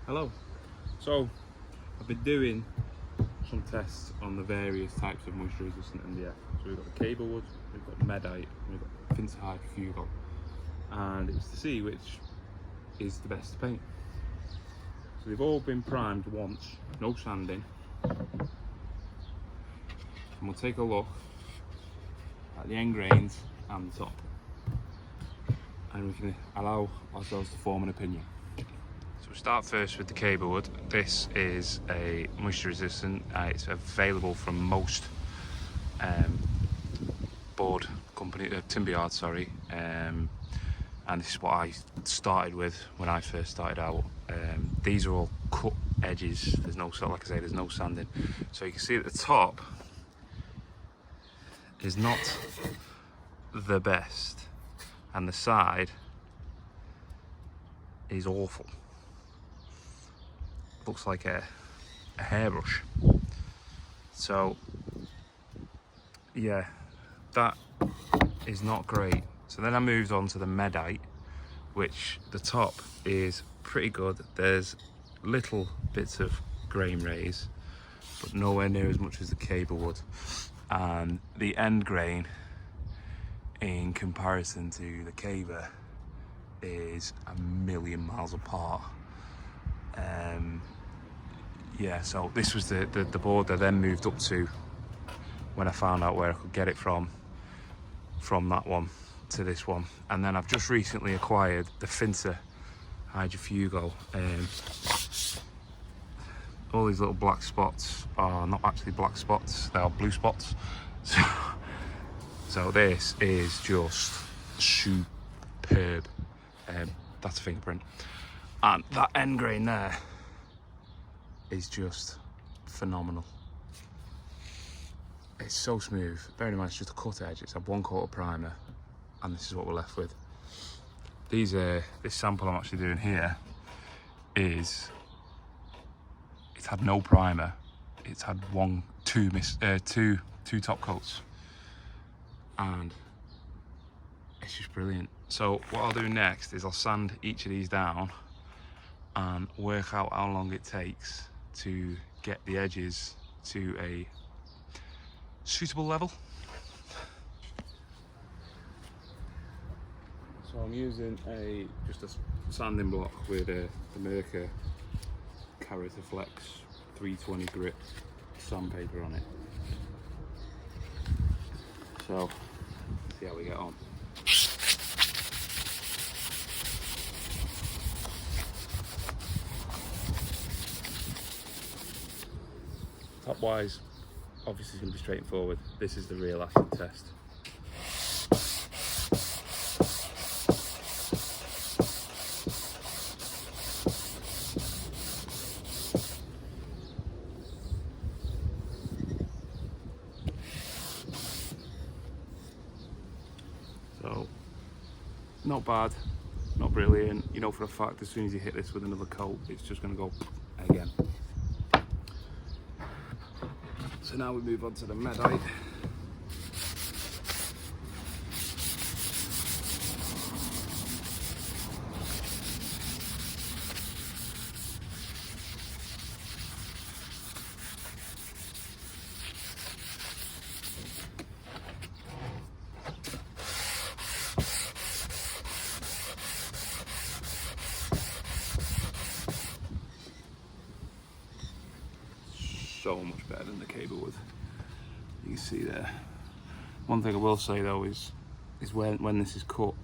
Hello. So I've been doing some tests on the various types of moisture resistant MDF. So we've got the cable wood, we've got Medite, we've got Finsa hydrofugal, and it's to see which is the best to paint. So they've all been primed once, no sanding, and we'll take a look at the end grains and the top, and we can allow ourselves to form an opinion. So we start first with the cable wood. This is a moisture resistant. It's available from most board company, timber yards, sorry. And this is what I started with when I first started out. These are all cut edges. There's no, like I say, there's no sanding. So you can see at the top is not the best, and the side is awful. Looks like a hairbrush. So yeah, that is not great. So then I moved on to the Medite, which the top is pretty good. There's little bits of grain raise, but nowhere near as much as the cable wood. And the end grain, in comparison to the caver, is a million miles apart. Yeah, so this was the board I then moved up to when I found out where I could get it from that one to this one. And then I've just recently acquired the Finsa hydrofugal. All these little black spots are not actually black spots, they are blue spots. So this is just superb. That's a fingerprint. And that end grain there is just phenomenal. It's so smooth. Bearing in mind it's just a cut edge. It's a 1/4 primer, and this is what we're left with. This sample I'm actually doing here it's had no primer. It's had two top coats, and it's just brilliant. So what I'll do next is I'll sand each of these down and work out how long it takes to get the edges to a suitable level. So I'm using just a sanding block with the Merkur Flex 320 grit sandpaper on it. So see how we get on. Top wise, obviously it's going to be straightforward. This is the real acid test. So, not bad, not brilliant. You know for a fact as soon as you hit this with another coat, it's just going to go again. So now we move on to the Medite. So much better than the cable wood. You can see there. One thing I will say though is when this is cut,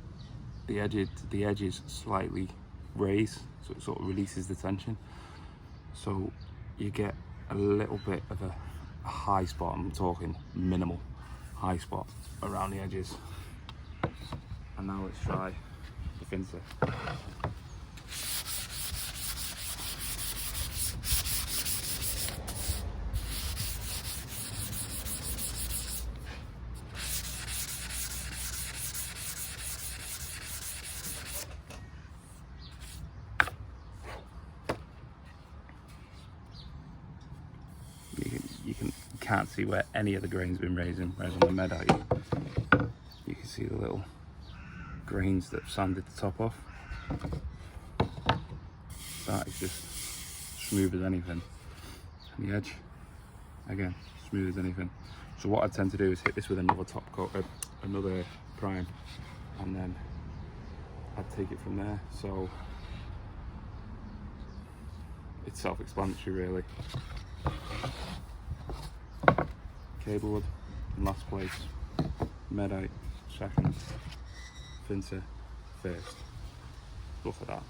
the edges slightly raise, so it sort of releases the tension. So you get a little bit of a high spot. I'm talking minimal high spot around the edges. And now let's try the Finsa. You can't see where any of the grain's been raising, whereas on the Medite you can see the little grains that sanded the top off. That is just smooth as anything. And the edge, again, smooth as anything. So what I tend to do is hit this with another top coat, another prime, and then I'd take it from there. So it's self-explanatory really. Cable wood in last place, Medite second, Finsa first. Look at that.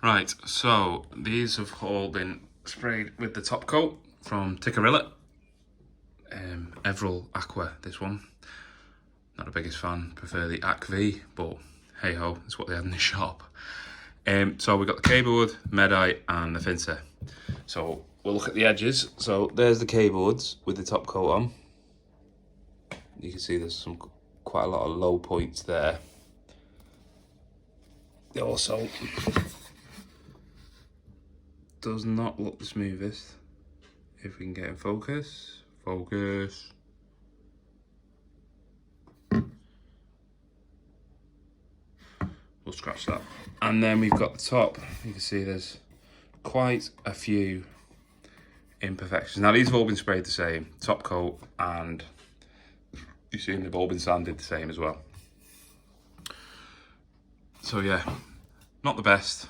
Right, so these have all been sprayed with the top coat from DtheC. Everil Aqua, this one. Not the biggest fan, prefer the ACV, but hey ho, it's what they had in the shop. So we've got the cable wood, Medite, and the Finsa. So we'll look at the edges. So there's the cable woods with the top coat on. You can see there's quite a lot of low points there. It also does not look the smoothest. If we can get in focus. Focus. We'll scratch that. And then we've got the top. You can see there's quite a few imperfections. Now these have all been sprayed the same, top coat, and you see they've all been sanded the same as well. So yeah, not the best,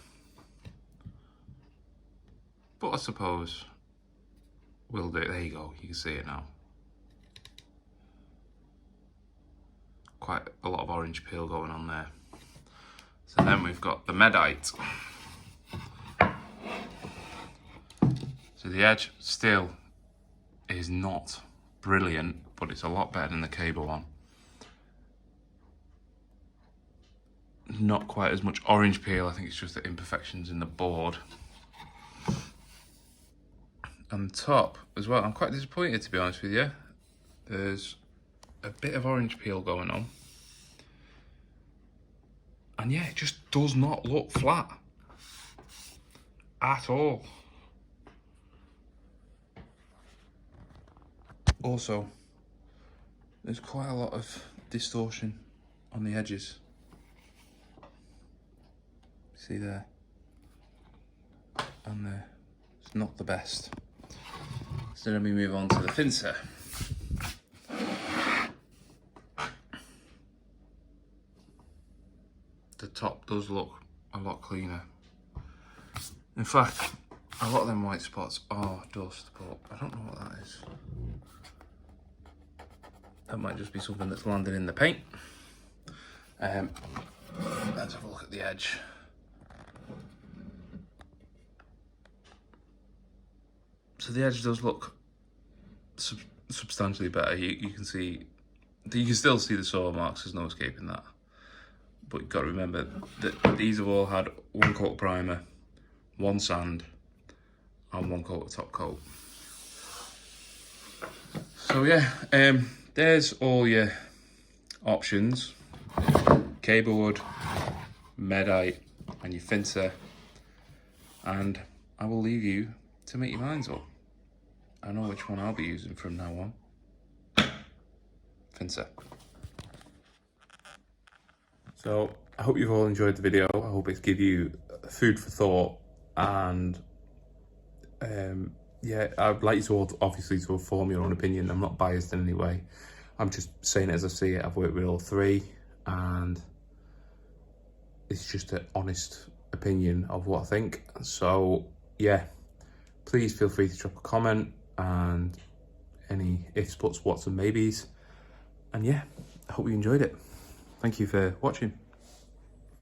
but I suppose we'll do it. There you go, you can see it now. Quite a lot of orange peel going on there. So then we've got the Medite. So the edge still is not brilliant, but it's a lot better than the cable one. Not quite as much orange peel, I think it's just the imperfections in the board. And the top as well, I'm quite disappointed to be honest with you. There's a bit of orange peel going on. And yeah, it just does not look flat at all. Also, there's quite a lot of distortion on the edges. See there? And there. It's not the best. So then we move on to the Finsa. The top does look a lot cleaner. In fact, a lot of them white spots are dust, but I don't know what that is. That might just be something that's landed in the paint. Let's have a look at the edge. So the edge does look substantially better. You can see, you can still see the saw marks, there's no escaping that. But you've got to remember that these have all had one coat of primer, one sand, and one coat of top coat. So yeah, there's all your options. Cable wood, Medite, and your Finsa. And I will leave you to make your minds up. I know which one I'll be using from now on. Finsa. So I hope you've all enjoyed the video. I hope it's give you food for thought, and yeah, I'd like you to all obviously to form your own opinion. I'm not biased in any way. I'm just saying it as I see it. I've worked with all three, and it's just an honest opinion of what I think. So yeah, please feel free to drop a comment and any ifs, buts, whats and maybes. And yeah, I hope you enjoyed it. Thank you for watching.